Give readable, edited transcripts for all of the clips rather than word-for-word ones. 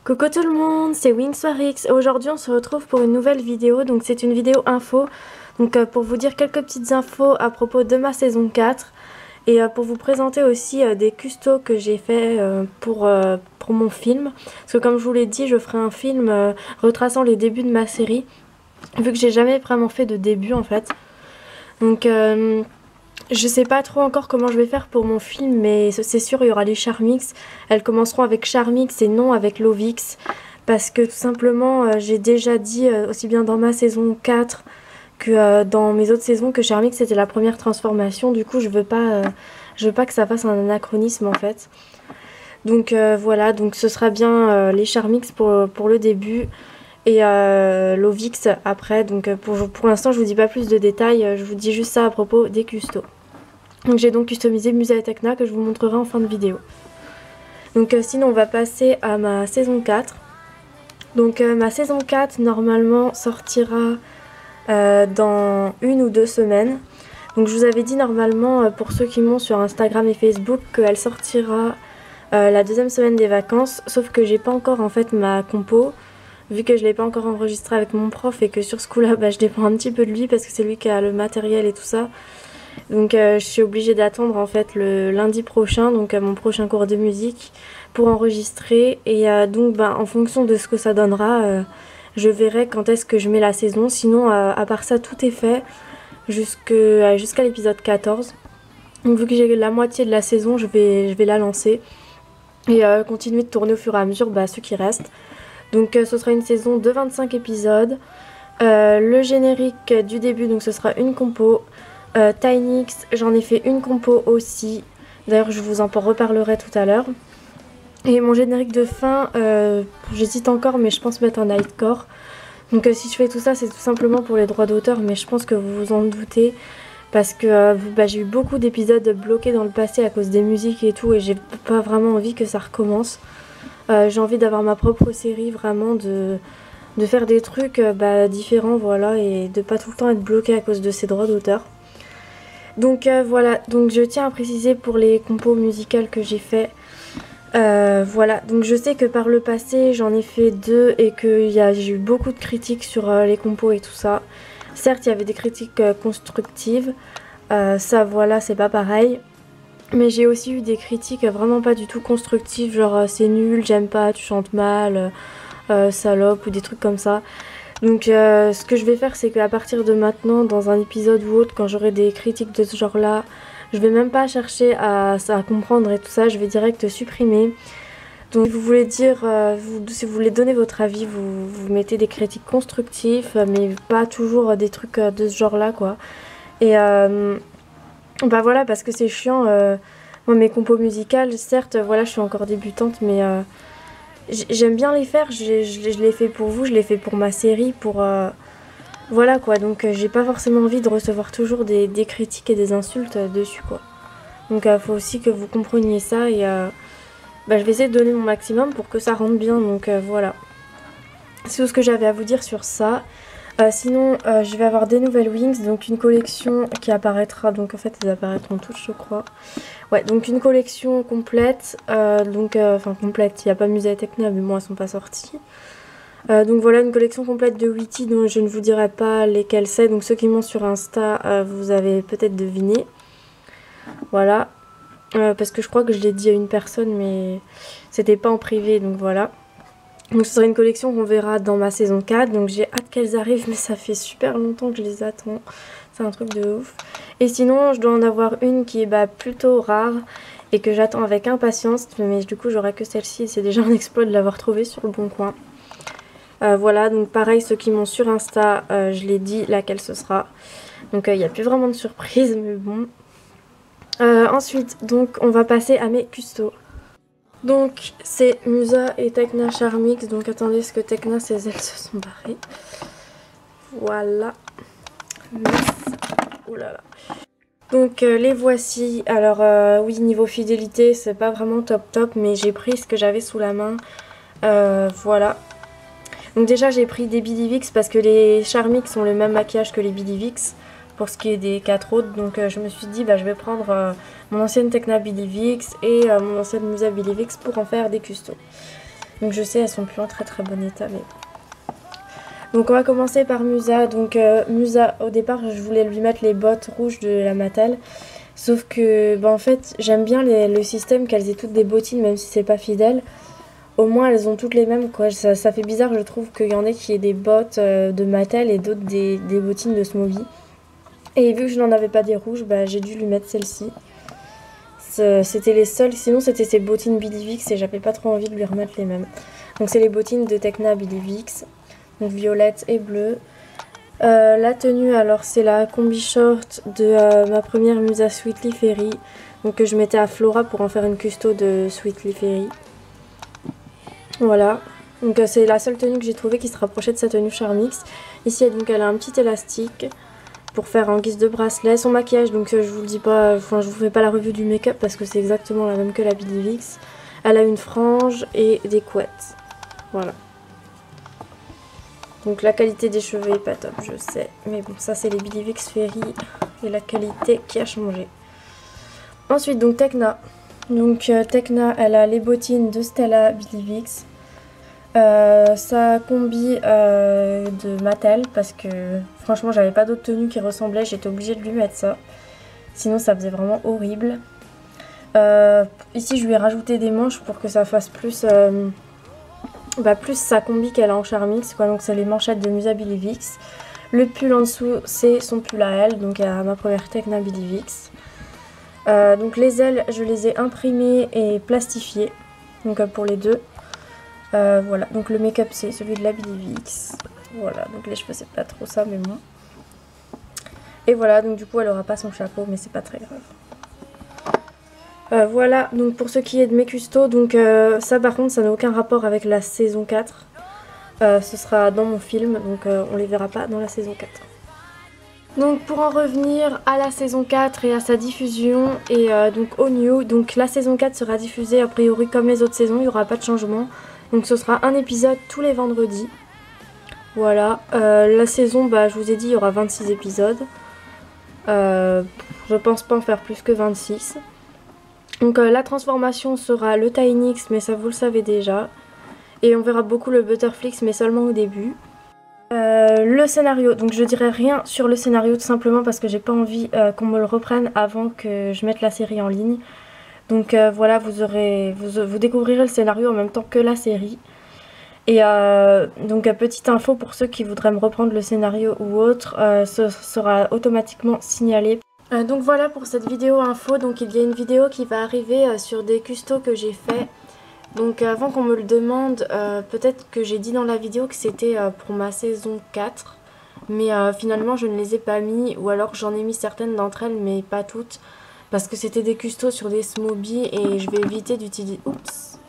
Coucou tout le monde, c'est WingsWarX. Aujourd'hui on se retrouve pour une nouvelle vidéo, donc c'est une vidéo info. Donc pour vous dire quelques petites infos à propos de ma saison 4 et pour vous présenter aussi des custos que j'ai fait pour mon film. Parce que comme je vous l'ai dit, je ferai un film retraçant les débuts de ma série, vu que j'ai jamais vraiment fait de début en fait. Donc je sais pas trop encore comment je vais faire pour mon film, mais c'est sûr il y aura les Charmix. Elles commenceront avec Charmix et non avec Lovix. Parce que tout simplement j'ai déjà dit aussi bien dans ma saison 4 que dans mes autres saisons que Charmix c'était la première transformation. Du coup je veux pas que ça fasse un anachronisme en fait. Donc voilà, donc ce sera bien les Charmix pour le début. Et Lovix après. Donc pour l'instant je vous dis pas plus de détails, je vous dis juste ça à propos des custos. Donc j'ai donc customisé Musa et Tekna que je vous montrerai en fin de vidéo. Donc sinon on va passer à ma saison 4. Donc ma saison 4 normalement sortira dans 1 ou 2 semaines. Donc je vous avais dit normalement pour ceux qui m'ont sur Instagram et Facebook qu'elle sortira la deuxième semaine des vacances. Sauf que j'ai pas encore en fait ma compo. Vu que je l'ai pas encore enregistré avec mon prof et que sur ce coup là je dépends un petit peu de lui parce que c'est lui qui a le matériel et tout ça. Donc je suis obligée d'attendre en fait le lundi prochain, donc mon prochain cours de musique pour enregistrer. Et donc en fonction de ce que ça donnera, je verrai quand est-ce que je mets la saison. Sinon à part ça tout est fait jusqu'à l'épisode 14. Donc vu que j'ai la moitié de la saison, je vais la lancer et continuer de tourner au fur et à mesure ceux qui restent. Donc ce sera une saison de 25 épisodes. Le générique du début, donc ce sera une compo. Tinix, j'en ai fait une compo aussi. D'ailleurs je vous en reparlerai tout à l'heure. Et mon générique de fin, j'hésite encore mais je pense mettre un nightcore. Donc si je fais tout ça c'est tout simplement pour les droits d'auteur, mais je pense que vous vous en doutez. Parce que j'ai eu beaucoup d'épisodes bloqués dans le passé à cause des musiques et tout, et j'ai pas vraiment envie que ça recommence. J'ai envie d'avoir ma propre série, vraiment de faire des trucs différents, voilà, et de pas tout le temps être bloqué à cause de ces droits d'auteur. Donc voilà, donc je tiens à préciser pour les compos musicales que j'ai fait. Voilà, donc je sais que par le passé j'en ai fait 2 et que j'ai eu beaucoup de critiques sur les compos et tout ça. Certes il y avait des critiques constructives, ça voilà c'est pas pareil. Mais j'ai aussi eu des critiques vraiment pas du tout constructives, genre c'est nul, j'aime pas, tu chantes mal, salope ou des trucs comme ça. Donc ce que je vais faire c'est qu'à partir de maintenant, dans un épisode ou autre, quand j'aurai des critiques de ce genre là, je vais même pas chercher à comprendre et tout ça, je vais direct supprimer. Donc si vous voulez dire, si vous voulez donner votre avis, vous mettez des critiques constructives, mais pas toujours des trucs de ce genre là quoi. Et voilà, parce que c'est chiant, moi mes compos musicales, certes voilà je suis encore débutante mais j'aime bien les faire, je les fais pour vous, je les fais pour ma série, pour voilà quoi, donc j'ai pas forcément envie de recevoir toujours des critiques et des insultes dessus quoi. Donc faut aussi que vous compreniez ça et je vais essayer de donner mon maximum pour que ça rentre bien, donc voilà. C'est tout ce que j'avais à vous dire sur ça. Sinon je vais avoir des nouvelles Wings, donc une collection qui apparaîtra, donc en fait elles apparaîtront toutes je crois. Ouais, donc une collection complète, enfin complète, il n'y a pas Musa et Tekna mais bon elles sont pas sorties. Donc voilà une collection complète de Witty dont je ne vous dirai pas lesquelles c'est, donc ceux qui m'ont sur Insta vous avez peut-être deviné. Voilà, parce que je crois que je l'ai dit à une personne mais c'était pas en privé donc voilà. Donc ce sera une collection qu'on verra dans ma saison 4, donc j'ai hâte qu'elles arrivent mais ça fait super longtemps que je les attends, c'est un truc de ouf. Et sinon je dois en avoir une qui est plutôt rare et que j'attends avec impatience, mais du coup j'aurai que celle-ci, c'est déjà un exploit de l'avoir trouvée sur le bon coin. Voilà, donc pareil ceux qui m'ont sur Insta, je l'ai dit laquelle ce sera, donc il n'y a plus vraiment de surprise mais bon. Ensuite donc on va passer à mes custos. Donc c'est Musa et Tekna Charmix, donc attendez parce que Tekna ses ailes se sont barrées. Voilà. Oulala. Donc les voici. Alors oui niveau fidélité c'est pas vraiment top mais j'ai pris ce que j'avais sous la main. Voilà. Donc déjà j'ai pris des Bidivix parce que les Charmix ont le même maquillage que les Bidivix pour ce qui est des 4 autres, donc je me suis dit je vais prendre mon ancienne Tekna Bidivix et mon ancienne Musa Bidivix pour en faire des custos. Donc je sais, elles sont plus en très très bon état. Mais... Donc on va commencer par Musa. Donc Musa, au départ je voulais lui mettre les bottes rouges de la Mattel. Sauf que en fait j'aime bien le système qu'elles aient toutes des bottines même si c'est pas fidèle. Au moins elles ont toutes les mêmes quoi. Ça fait bizarre je trouve qu'il y en ait qui aient des bottes de Mattel et d'autres des bottines de Smooby. Et vu que je n'en avais pas des rouges, j'ai dû lui mettre celle-ci. C'était les seules, sinon c'était ses bottines Billy Vix et j'avais pas trop envie de lui remettre les mêmes. Donc c'est les bottines de Tekna Billy Vix, donc violette et bleue. La tenue alors c'est la combi short de ma première Musa Sweetly Fairy, donc que je mettais à Flora pour en faire une custo de Sweetly Fairy. Voilà, donc c'est la seule tenue que j'ai trouvée qui se rapprochait de sa tenue Charmix. Ici donc elle a un petit élastique pour faire en guise de bracelet. Son maquillage, donc je vous le dis pas, enfin je vous fais pas la revue du make-up parce que c'est exactement la même que la Billy Vix. Elle a une frange et des couettes. Voilà. Donc la qualité des cheveux est pas top, je sais. Mais bon, ça c'est les Billy Vix Fairy et la qualité qui a changé. Ensuite donc Tekna. Donc Tekna, elle a les bottines de Stella Billy Vix. Sa combi de Mattel parce que franchement j'avais pas d'autres tenues qui ressemblaient, j'étais obligée de lui mettre ça, sinon ça faisait vraiment horrible. Ici je lui ai rajouté des manches pour que ça fasse plus plus sa combi qu'elle a en Charmix quoi. Donc c'est les manchettes de Musa Billy Vix. Le pull en dessous c'est son pull à elle, donc à ma première Tekna Billy Vix. Donc les ailes je les ai imprimées et plastifiées donc pour les deux. Voilà, donc le make-up c'est celui de la Billy Vix. Voilà, donc les cheveux c'est pas trop ça mais bon. Et voilà, donc du coup elle aura pas son chapeau mais c'est pas très grave. Voilà, donc pour ce qui est de mes custos, donc ça par contre ça n'a aucun rapport avec la saison 4. Ce sera dans mon film, donc on les verra pas dans la saison 4. Donc pour en revenir à la saison 4 et à sa diffusion et donc au new, donc la saison 4 sera diffusée a priori comme les autres saisons, il n'y aura pas de changement. Donc ce sera un épisode tous les vendredis. Voilà, la saison, je vous ai dit, il y aura 26 épisodes. Je pense pas en faire plus que 26. Donc la transformation sera le Tynix, mais ça vous le savez déjà. Et on verra beaucoup le Butterflix, mais seulement au début. Le scénario, donc je dirai rien sur le scénario tout simplement parce que j'ai pas envie qu'on me le reprenne avant que je mette la série en ligne. Donc voilà, vous découvrirez le scénario en même temps que la série. Et donc petite info pour ceux qui voudraient me reprendre le scénario ou autre, ce sera automatiquement signalé. Donc voilà pour cette vidéo info, donc il y a une vidéo qui va arriver sur des custos que j'ai fait. Donc avant qu'on me le demande, peut-être que j'ai dit dans la vidéo que c'était pour ma saison 4. Mais finalement je ne les ai pas mis, ou alors j'en ai mis certaines d'entre elles mais pas toutes. Parce que c'était des custos sur des Smooby et je vais éviter d'utiliser... Oups.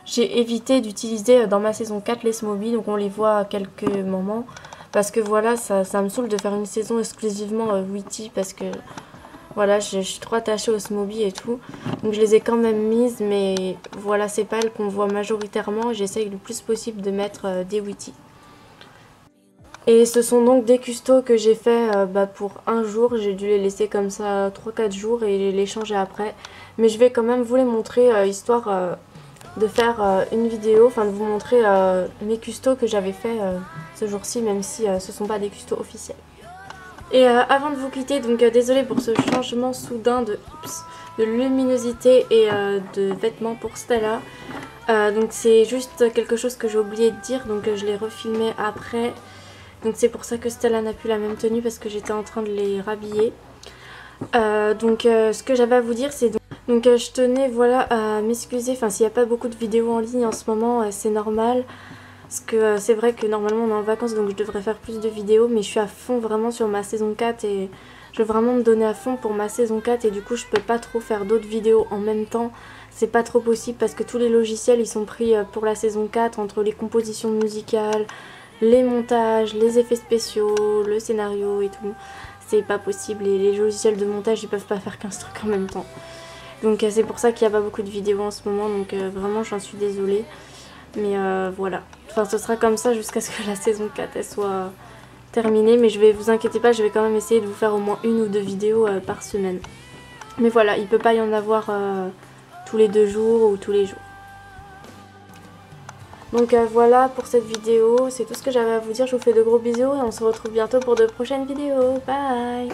J'ai évité d'utiliser dans ma saison 4 les Smooby, donc on les voit à quelques moments. Parce que voilà, ça me saoule de faire une saison exclusivement Witty parce que voilà, je suis trop attachée aux Smooby et tout. Donc je les ai quand même mises, mais voilà, c'est pas elles qu'on voit majoritairement. J'essaye le plus possible de mettre des Witty. Et ce sont donc des custos que j'ai fait pour un jour. J'ai dû les laisser comme ça 3-4 jours et les changer après. Mais je vais quand même vous les montrer histoire de faire une vidéo, enfin de vous montrer mes custos que j'avais fait ce jour-ci, même si ce ne sont pas des custos officiels. Et avant de vous quitter, donc désolée pour ce changement soudain de luminosité et de vêtements pour Stella. Donc c'est juste quelque chose que j'ai oublié de dire, donc je l'ai refilmé après. Donc c'est pour ça que Stella n'a plus la même tenue parce que j'étais en train de les rhabiller. Ce que j'avais à vous dire c'est donc je tenais voilà à m'excuser, enfin s'il n'y a pas beaucoup de vidéos en ligne en ce moment c'est normal. Parce que c'est vrai que normalement on est en vacances donc je devrais faire plus de vidéos, mais je suis à fond vraiment sur ma saison 4 et je veux vraiment me donner à fond pour ma saison 4 et du coup je peux pas trop faire d'autres vidéos en même temps. C'est pas trop possible parce que tous les logiciels ils sont pris pour la saison 4 entre les compositions musicales, les montages, les effets spéciaux, le scénario et tout. C'est pas possible et les logiciels de montage ils peuvent pas faire 15 trucs en même temps. Donc c'est pour ça qu'il n'y a pas beaucoup de vidéos en ce moment, donc vraiment j'en suis désolée. Mais voilà, enfin ce sera comme ça jusqu'à ce que la saison 4 elle soit terminée. Mais vous inquiétez pas, je vais quand même essayer de vous faire au moins 1 ou 2 vidéos par semaine. Mais voilà, il peut pas y en avoir tous les 2 jours ou tous les jours. Donc voilà pour cette vidéo, c'est tout ce que j'avais à vous dire. Je vous fais de gros bisous et on se retrouve bientôt pour de prochaines vidéos. Bye!